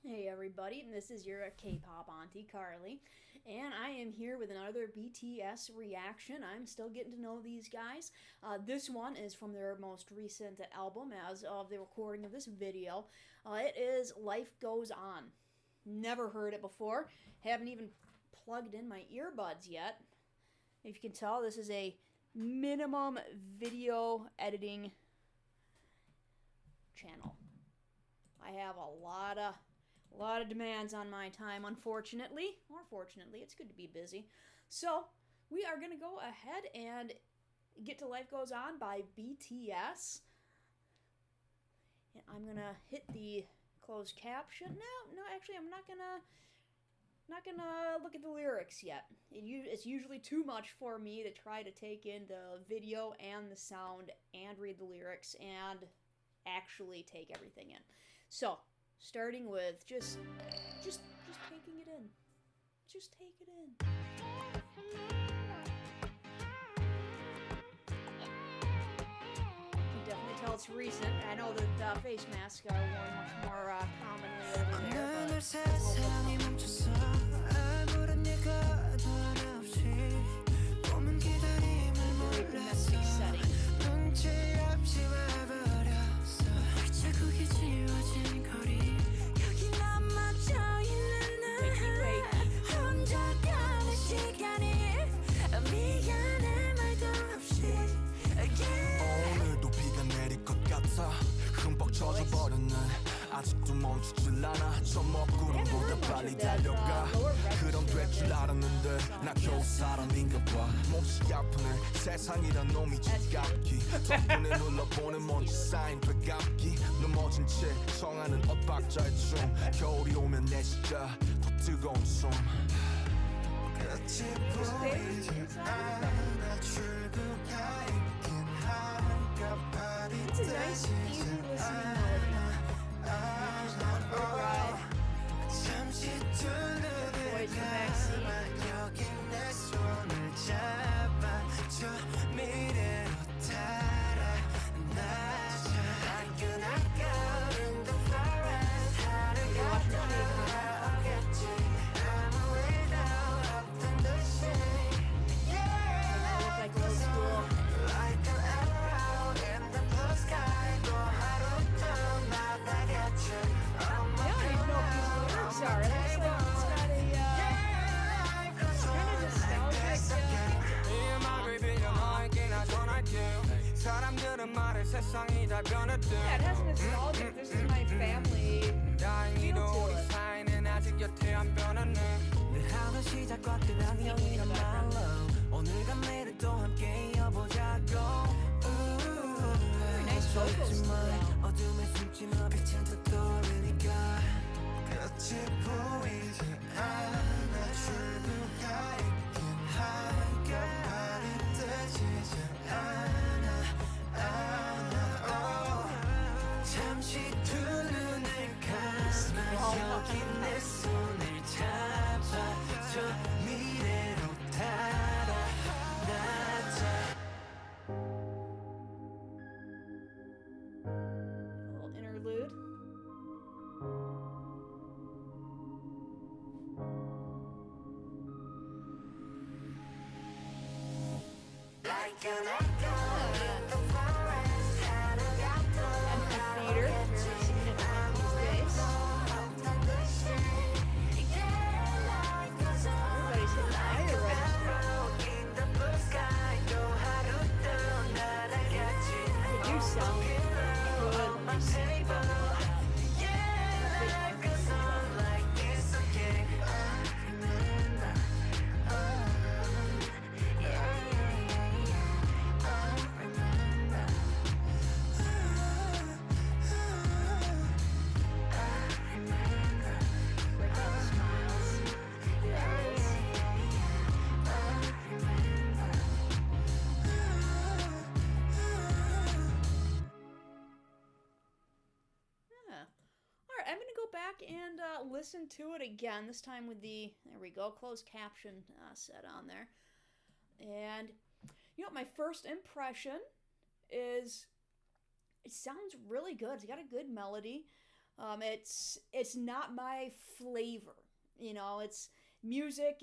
Hey everybody, this is your K-pop auntie Carly, and I am here with another BTS reaction. I'm still getting to know these guys. This one is from their most recent album as of the recording of this video. It is Life Goes On. Never heard it before, haven't even plugged in my earbuds yet. If you can tell, this is a minimum video editing channel. I have a lot of demands on my time, unfortunately, or fortunately. It's good to be busy. So we are going to go ahead and get to Life Goes On by BTS. And I'm going to hit the closed caption. No, actually, I'm not going to look at the lyrics yet. It's usually too much for me to try to take in the video and the sound and read the lyrics and actually take everything in. So, starting with just taking it in. Just take it in. You can definitely tell it's recent. I know that face masks are worn much more commonly over there, but it's a domestic setting. 아직도 멈추질 않아 저 먹구름보다 빨리 달려가 그럼 될 줄 알았는데 나 겨우 사람인가 봐 몹시 아프네 세상이란 놈이 지갑기 덕분에 눌러보는 먼지 쌓인 배갑기 넘어진 채 청하는 엇박자의 춤 겨울이 오면 내 진짜 더 뜨거운 숨 끝이 보이지 않아 출구가 있긴 할까 파리듯이 잠시 두 눈을 감아 여기 내 손을 잡아 저 미래로 달아나자 Like an echo in the forest 하루가 돌아오겠지 아무 일도 없던 듯이 Yeah, like old school Like an arrow in the blue sky 또 하루도 날아가겠지 Sorry, it looks like it's got a kind of nostalgic yeah, it has a nostalgic, this is my family feel to it. Very nice vocals 끝이 보이지 않아 출구가 있긴 할까 발이 뜨지지 않아 잠시 두 눈을 감아 여기 내 손을 잡아 저 미래로 달아나자 A little interlude. Like an echo in the forest Theater, very significant these days. Everybody's hitting the higher register. They do sound good when they sing. I'm going to go back and listen to it again, this time with the, there we go, closed caption set on there. And, you know, my first impression is it sounds really good. It's got a good melody. It's not my flavor. You know, it's music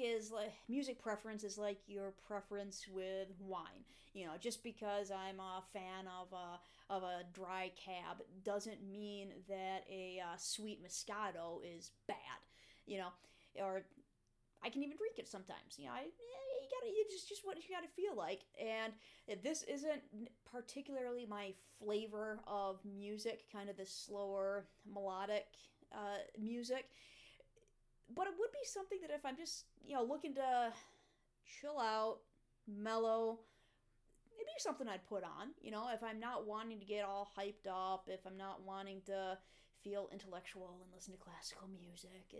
preference is like your preference with wine. You know, just because I'm a fan of a dry cab doesn't mean that a sweet Moscato is bad. You know, or I can even drink it sometimes. You know, you gotta you just what you gotta feel like. And this isn't particularly my flavor of music, kind of the slower melodic music. But it would be something that if I'm just looking to chill out, mellow, it'd be something I'd put on. You know, if I'm not wanting to get all hyped up, if I'm not wanting to feel intellectual and listen to classical music,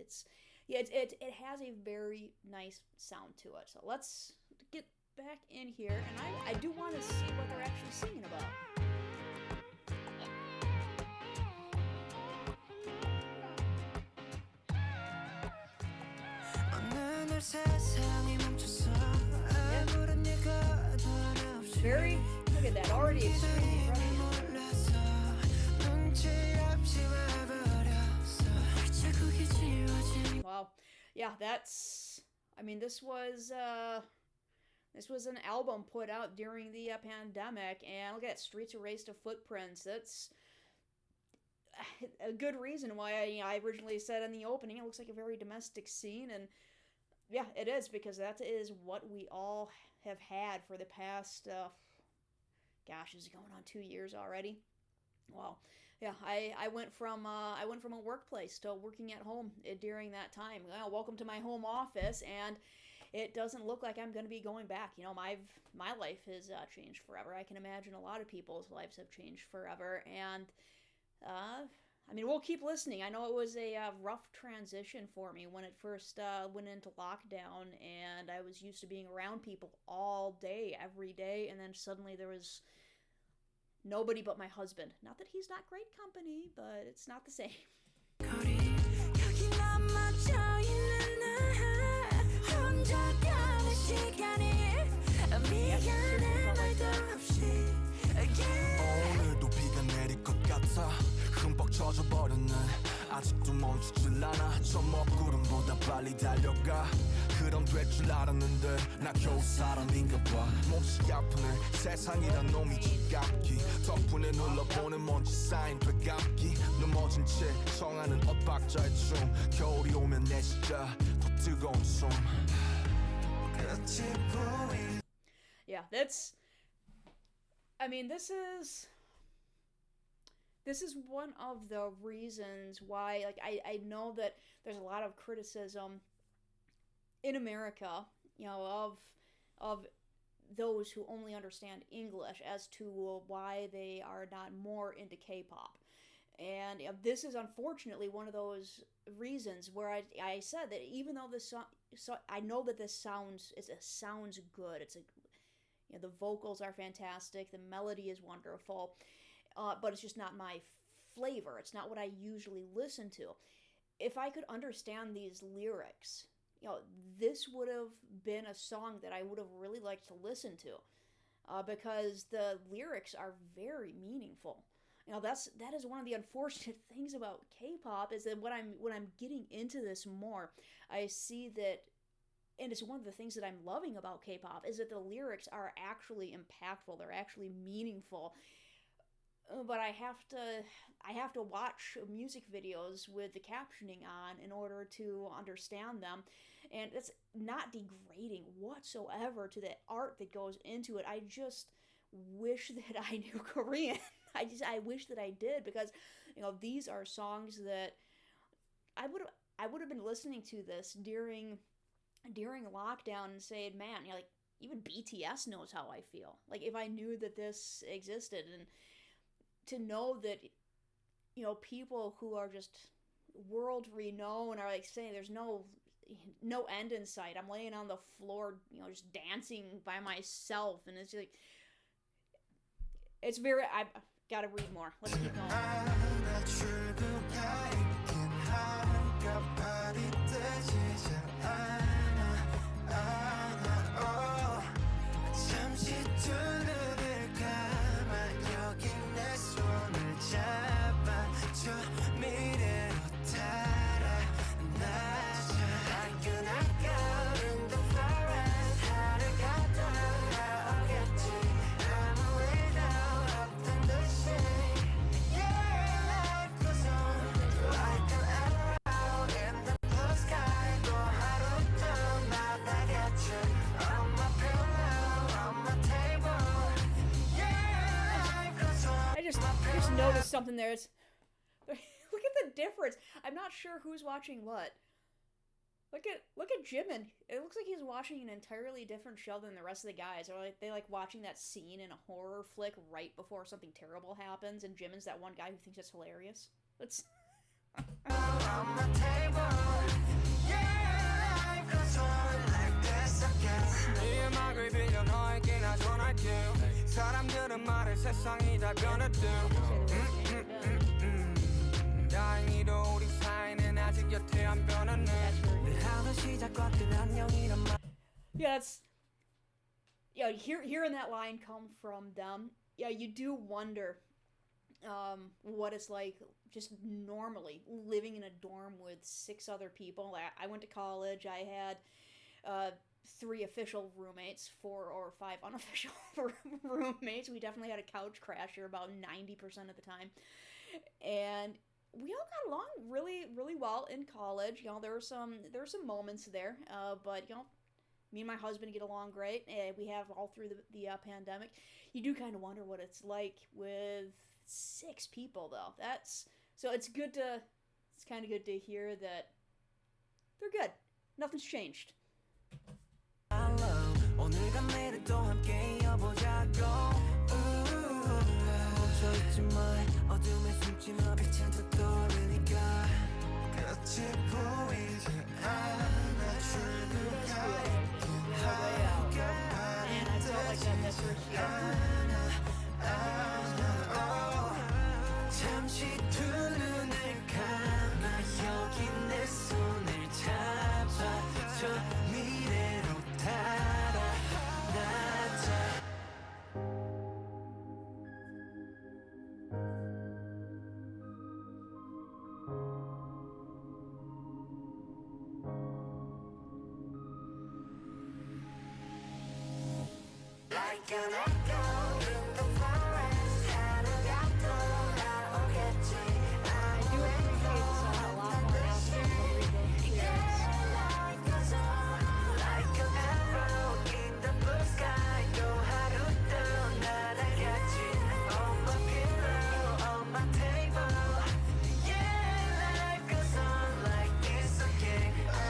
it has a very nice sound to it. So let's get back in here, and I do want to see what they're actually singing about. Very, look at that, already extremely prescient. Wow, yeah, this was an album put out during the pandemic, and look at Streets Erased of Footprints. That's a good reason why I originally said in the opening it looks like a very domestic scene, and yeah, it is, because that is what we all have had for the past, is it going on 2 years already? Well, yeah, I went from a workplace to working at home during that time. Well, welcome to my home office, and it doesn't look like I'm going to be going back. You know, my life has changed forever. I can imagine a lot of people's lives have changed forever, and we'll keep listening. I know it was a rough transition for me when it first went into lockdown, and I was used to being around people all day, every day, and then suddenly there was nobody but my husband. Not that he's not great company, but it's not the same. 흠뻑 젖어버렸네 아직도 멈추질 않아 저 먹구름보다 빨리 달려가 그럼 될 줄 알았는데 나 겨우 사람인가 봐 몹시 아프네 세상이란 놈이 지갑기 덕분에 눌러보는 먼지 쌓인 되감기 넘어진 채 청하는 엇박자의 춤 겨울이 오면 내 진짜 더 뜨거운 숨 끝이 보이 Yeah, this is one of the reasons why, like, I know that there's a lot of criticism in America, you know, of those who only understand English as to why they are not more into K-pop. And this is unfortunately one of those reasons where I said that even though this song, I know that this sounds good. The vocals are fantastic, the melody is wonderful. But it's just not my flavor. It's not what I usually listen to. If I could understand these lyrics, this would have been a song that I would have really liked to listen to, because the lyrics are very meaningful. That is one of the unfortunate things about K-pop, is that when I'm getting into this more, I see that, and it's one of the things that I'm loving about K-pop, is that the lyrics are actually impactful. They're actually meaningful. But I have to watch music videos with the captioning on in order to understand them, and it's not degrading whatsoever to the art that goes into it. I just wish that I knew Korean. I wish that I did, because these are songs that I would have been listening to this during lockdown and saying, man, like, even BTS knows how I feel. Like, if I knew that this existed, and to know that, people who are just world renowned are like saying there's no end in sight. I'm laying on the floor, just dancing by myself, and it's like, it's very, I've got to read more. Let's keep going. 잡아줘 미래 just noticed something there. Look at the difference. I'm not sure who's watching what. Look at Jimin. It looks like he's watching an entirely different show than the rest of the guys. Or like they like watching that scene in a horror flick right before something terrible happens, and Jimin's that one guy who thinks it's hilarious. Let's. Yeah, that's hearing that line come from them. Yeah, you do wonder what it's like just normally living in a dorm with 6 other people. I went to college. I had 3 official roommates, 4 or 5 unofficial roommates. We definitely had a couch crasher about 90% of the time, and we all got along really, really well in college. You know, there were some moments there, but you know, me and my husband get along great. We have all through the pandemic. You do kind of wonder what it's like with 6 people, though. It's kind of good to hear that they're good. Nothing's changed. And I felt like that this first year. Like an echo in the forest, I do appreciate the song a lot more after I read those lyrics. life goes on. Like an arrow in the blue sky, 또 하루도 날아가지. On my pillow, on my table. Yeah, life goes on like this again. I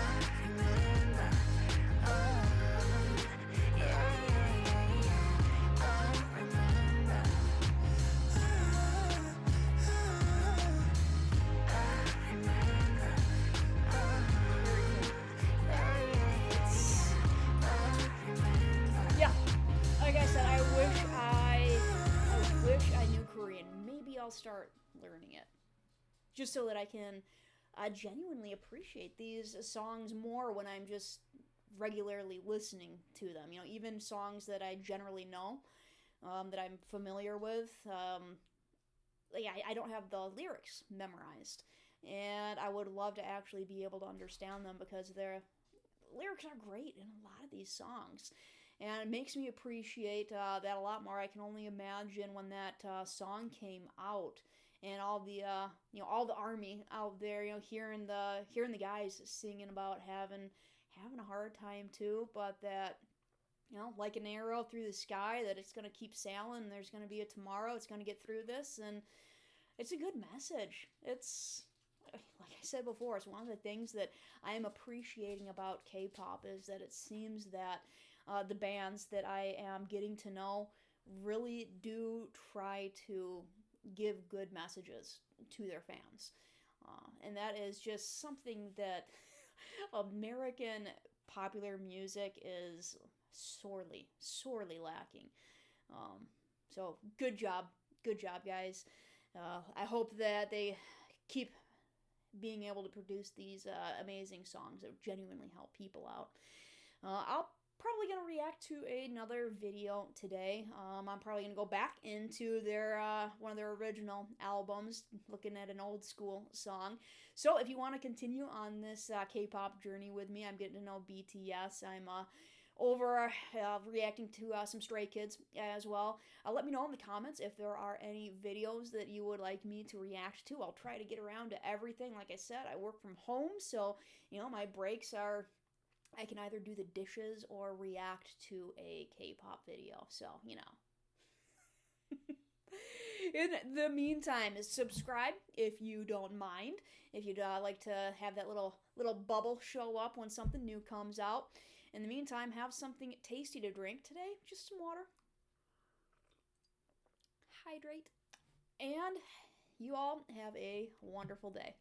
remember. Yeah, like I said, I wish I knew Korean. Maybe I'll start learning it, just so that I can genuinely appreciate these songs more when I'm just regularly listening to them. You know, even songs that I generally know, that I'm familiar with. I don't have the lyrics memorized, and I would love to actually be able to understand them because their lyrics are great in a lot of these songs. And it makes me appreciate that a lot more. I can only imagine when that song came out, and all the all the army out there, hearing the guys singing about having a hard time too, but that like an arrow through the sky, that it's gonna keep sailing. There's gonna be a tomorrow. It's gonna get through this, and it's a good message. It's like I said before, it's one of the things that I am appreciating about K-pop is that it seems that the bands that I am getting to know really do try to give good messages to their fans. And that is just something that American popular music is sorely, sorely lacking. So good job, guys. I hope that they keep being able to produce these amazing songs that genuinely help people out. I'll probably gonna react to another video today. I'm probably gonna go back into their one of their original albums, looking at an old school song. So if you want to continue on this K-pop journey with me, I'm getting to know BTS. I'm over reacting to some Stray Kids as well. Let me know in the comments if there are any videos that you would like me to react to. I'll try to get around to everything. Like I said, I work from home, so my breaks are, I can either do the dishes or react to a K-pop video. So, In the meantime, subscribe if you don't mind. If you'd like to have that little bubble show up when something new comes out. In the meantime, have something tasty to drink today. Just some water. Hydrate. And you all have a wonderful day.